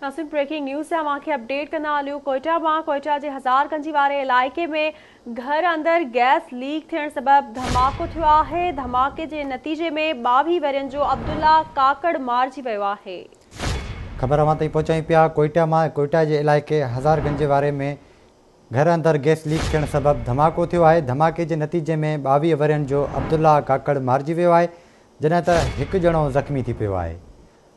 नासिन breaking news से अवांखे update कंदा हलियूं। कोयटा जे हज़ारगंज वारे इलाइक़े में घर अंदर गैस लीक थियण सबब धमाको थियो आहे। धमाके जे नतीजे में 22 वरियनि जो अब्दुल्ला काकड़ मारिजी वियो आहे। ख़बर अवां ताईं पहुचायूं पिया। कोयटा जे इलाइक़े हज़ारगंज वारे में घर अंदर गैस लीक थियण सबब धमाको थियो आहे। धमाके जे नतीजे में 22 वरियनि जो अब्दुल्ला काकड़ मारिजी वियो आहे, जॾहिं त हिकु ॼणो ज़ख़्मी थी पियो आहे।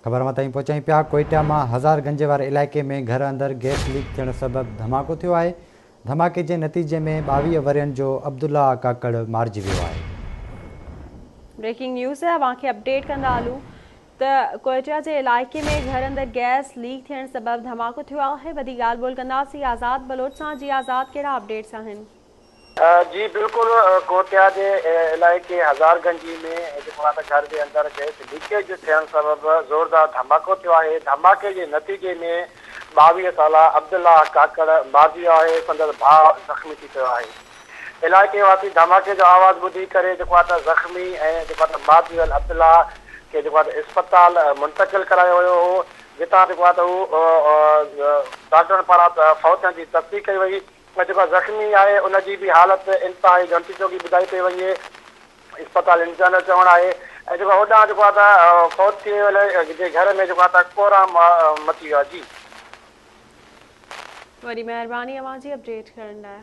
ख़बर अवां ताईं पहुचायूं पिया। कोयटा मां हज़ारगंज वारे इलाइक़े में घर अंदर गैस लीक थियण सबब धमाको थियो आहे। धमाके जे नतीजे में 22 वरियनि जो अब्दुल्ला काकड़ मारिजी वियो आहे। ब्रेकिंग न्यूज़ से अवांखे अपडेट कंदा हलूं त कोयटा जे इलाइक़े में घर अंदर गैस लीक थियण सबब धमाको थियो आहे। वधी ॻाल्हि ॿोल कंदासीं आज़ाद बलोच सां। जी आज़ाद, कहिड़ा अपडेट्स आहिनि? जी बिल्कुल, कोयटा के इलाइक़े हज़ारगंज में घर के अंदर गैस लीकेज थियण सबब ज़ोरदार धमाको थियो आहे। धमाके के नतीजे में 22 साला अब्दुल्ला काकड़ मारिजी वियो आहे। संदसि भाउ ज़ख़्मी थी पियो आहे। इलाइक़े वासी धमाके जो आवाज़ ॿुधी करे ज़ख़्मी ऐं मारिजी वियल अब्दुल्ला के अस्पताल मुंतकिल करायो वियो हो, जितां डॉक्टरनि पारां फौतनि जी तस्दीक कई वई। ज़ख़्मी आहे उनकी भी हालत इंतहाई घंटी चौकी बुधाई पे वही। अस्पताल इंतजाम चवण है। होॾां फौत थी वियल घर में कोहराम मची वियो। जी वरी मेहरबानी अवां जी अपडेट करण लाइ।